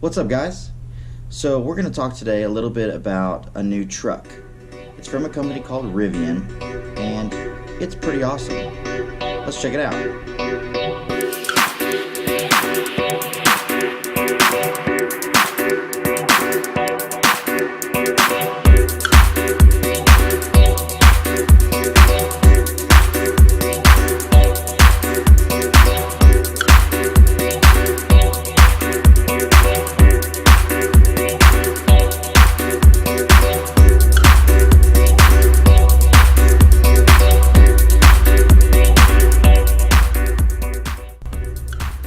What's up, guys? So we're going to talk today a little bit about a new truck. It's from a company called Rivian, and it's pretty awesome. Let's check it out.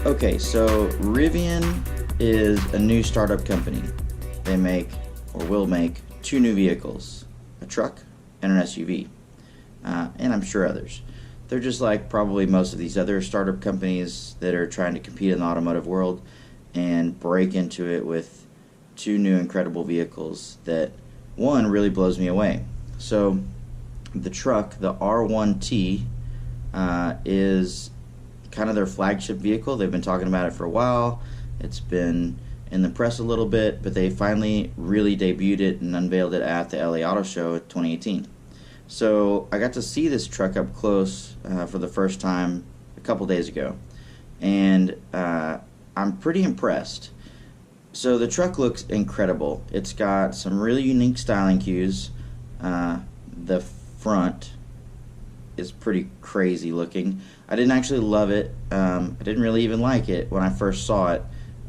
Okay, so Rivian is a new startup company. They make, or will make, two new vehicles, a truck and an SUV, and I'm sure others. They're just like probably most of these other startup companies that are trying to compete in the automotive world and break into it with two new incredible vehicles that, one, really blows me away. So the truck, the R1T, is kind of their flagship vehicle. They've been talking about it for a while. It's been in the press a little bit, but they finally really debuted it and unveiled it at the LA Auto Show 2018. So I got to see this truck up close for the first time a couple days ago, and I'm pretty impressed. So the truck looks incredible. It's got some really unique styling cues. The front is pretty crazy looking. I didn't actually love it. I didn't really even like it when I first saw it,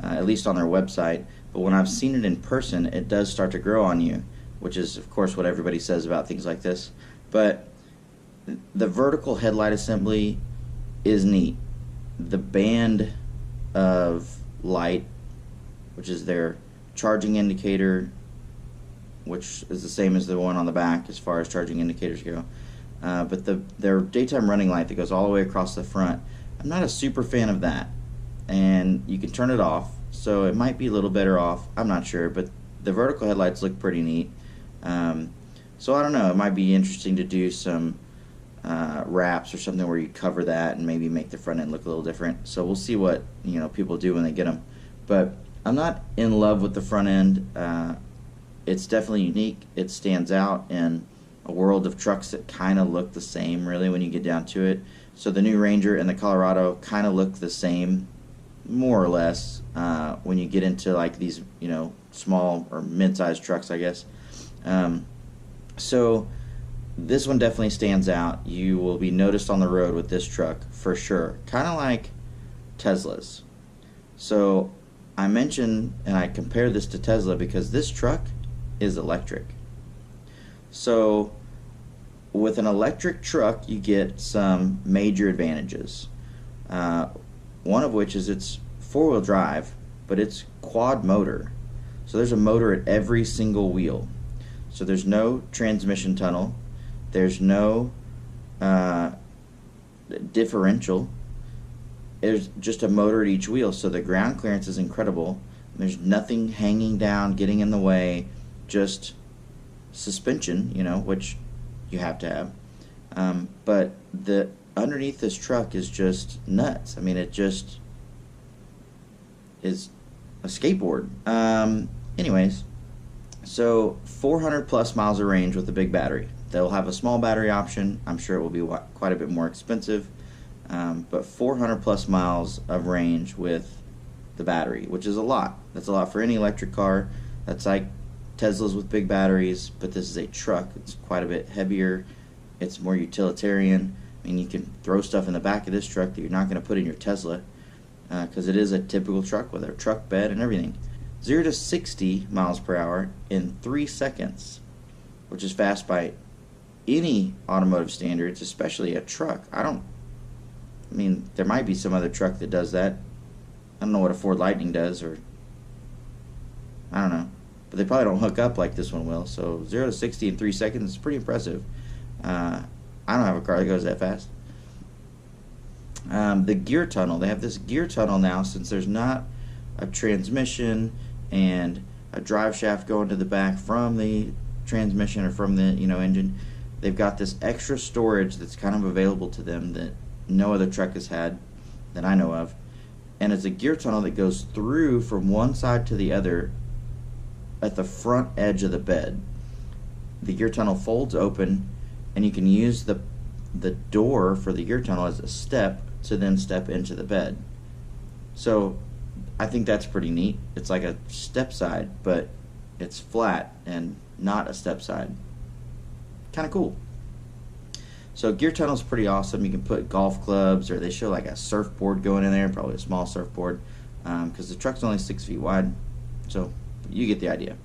at least on their website. But when I've seen it in person, it does start to grow on you, which is, of course, what everybody says about things like this. But the vertical headlight assembly is neat. The band of light, which is their charging indicator, which is the same as the one on the back as far as charging indicators go. But their daytime running light that goes all the way across the front, I'm not a super fan of that. And you can turn it off, so it might be a little better off. I'm not sure, but the vertical headlights look pretty neat. So I don't know, it might be interesting to do some wraps or something where you cover that and maybe make the front end look a little different. So we'll see what people do when they get them. But I'm not in love with the front end. It's definitely unique. It stands out in a world of trucks that kind of look the same, really, when you get down to it. So the new Ranger and the Colorado kind of look the same, more or less, when you get into like these, small or mid-sized trucks, I guess. So this one definitely stands out. You will be noticed on the road with this truck for sure, kind of like Tesla's. So I mentioned and I compare this to Tesla because this truck is electric. So with an electric truck, you get some major advantages. One of which is it's four-wheel drive, but it's quad motor. So there's a motor at every single wheel. So there's no transmission tunnel. There's no differential. There's just a motor at each wheel. So the ground clearance is incredible. There's nothing hanging down, getting in the way, just suspension, which you have to have. But the underneath this truck is just nuts. I mean, it just is a skateboard. Anyways, so 400 plus miles of range with a big battery. They'll have a small battery option. I'm sure it will be quite a bit more expensive. But 400 plus miles of range with the battery, which is a lot. That's a lot for any electric car. That's like Teslas with big batteries, but this is a truck. It's quite a bit heavier. It's more utilitarian. I mean, you can throw stuff in the back of this truck that you're not going to put in your Tesla, because it is a typical truck with a truck bed and everything. 0 to 60 miles per hour in 3 seconds, which is fast by any automotive standards, especially a truck. I mean, there might be some other truck that does that. I don't know what a Ford Lightning does, or I don't know. But they probably don't hook up like this one will. So 0 to 60 in 3 seconds is pretty impressive. I don't have a car that goes that fast. The gear tunnel. They have this gear tunnel now since there's not a transmission and a drive shaft going to the back from the transmission or from the engine. They've got this extra storage that's kind of available to them that no other truck has had that I know of. and it's a gear tunnel that goes through from one side to the other at the front edge of the bed. The gear tunnel folds open, and you can use the door for the gear tunnel as a step to then step into the bed. So I think that's pretty neat. It's like a step side, but it's flat and not a step side. Kind of cool. So gear tunnel's pretty awesome. You can put golf clubs, or they show like a surfboard going in there, probably a small surfboard, because the truck's only 6 feet wide. So you get the idea.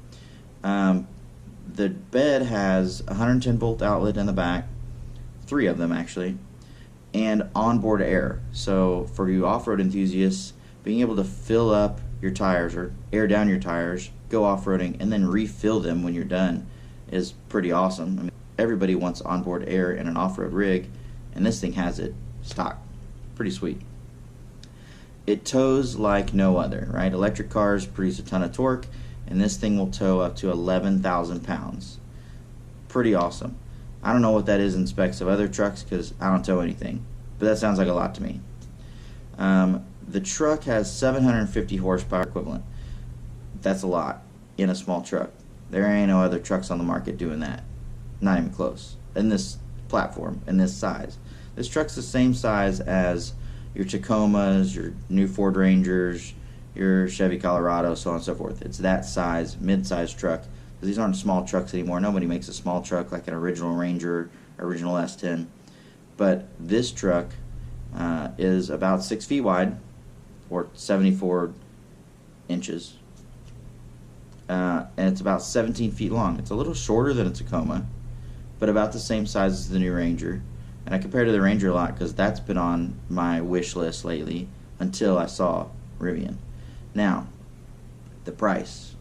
The bed has a 110 volt outlet in the back, 3 of them actually, and onboard air. So for you off-road enthusiasts, being able to fill up your tires or air down your tires, go off-roading, and then refill them when you're done is pretty awesome. I mean, everybody wants onboard air in an off-road rig, and this thing has it stock. Pretty sweet. It tows like no other, right? Electric cars produce a ton of torque, and this thing will tow up to 11,000 pounds. Pretty awesome. I don't know what that is in specs of other trucks because I don't tow anything, but that sounds like a lot to me. The truck has 750 horsepower equivalent. That's a lot in a small truck. There ain't no other trucks on the market doing that. Not even close. In this platform, in this size. This truck's the same size as your Tacomas, your new Ford Rangers, your Chevy Colorado, so on and so forth. It's that size, mid-size truck. Because these aren't small trucks anymore. Nobody makes a small truck like an original Ranger, original S10. But this truck is about 6 feet wide, or 74 inches. And it's about 17 feet long. It's a little shorter than a Tacoma, but about the same size as the new Ranger. And I compare to the Ranger a lot because that's been on my wish list lately until I saw Rivian. Now, the price.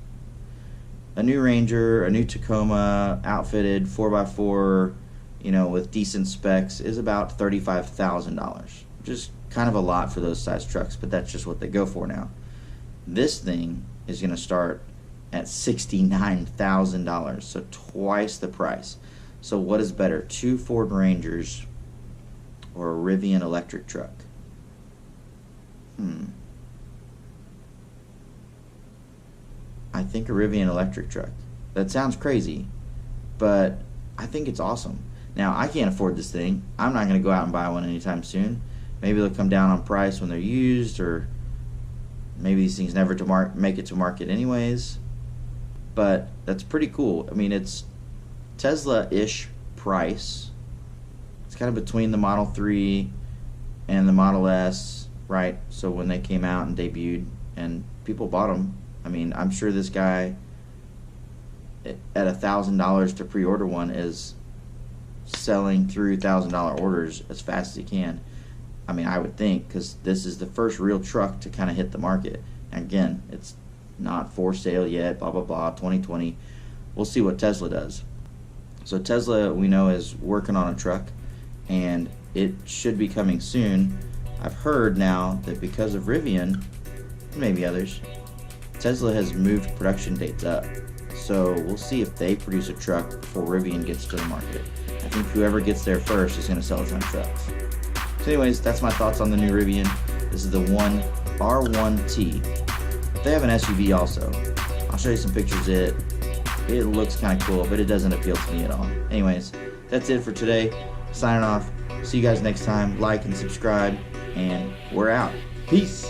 A new Ranger, a new Tacoma, outfitted 4x4, you know, with decent specs is about $35,000. Which is kind of a lot for those size trucks, but that's just what they go for now. This thing is going to start at $69,000, so twice the price. So what is better, 2 Ford Rangers or a Rivian electric truck? I think a Rivian electric truck. That sounds crazy, but I think it's awesome. Now, I can't afford this thing. I'm not going to go out and buy one anytime soon. Maybe they'll come down on price when they're used, or maybe these things never make it to market anyways. But that's pretty cool. I mean, it's Tesla-ish price. It's kind of between the Model 3 and the Model S, right? So when they came out and debuted and people bought them, I mean, I'm sure this guy at $1,000 to pre-order one is selling through $1,000 orders as fast as he can. I mean, I would think, because this is the first real truck to kind of hit the market. And again, it's not for sale yet, blah, blah, blah, 2020. We'll see what Tesla does. So Tesla, we know, is working on a truck, and it should be coming soon. I've heard now that because of Rivian, and maybe others, Tesla has moved production dates up. So we'll see if they produce a truck before Rivian gets to the market. I think whoever gets there first is going to sell a ton of trucks. So anyways, that's my thoughts on the new Rivian. This is the R1T. They have an SUV also. I'll show you some pictures of it. It looks kind of cool, but it doesn't appeal to me at all. Anyways, that's it for today. Signing off. See you guys next time. Like and subscribe, and we're out. Peace.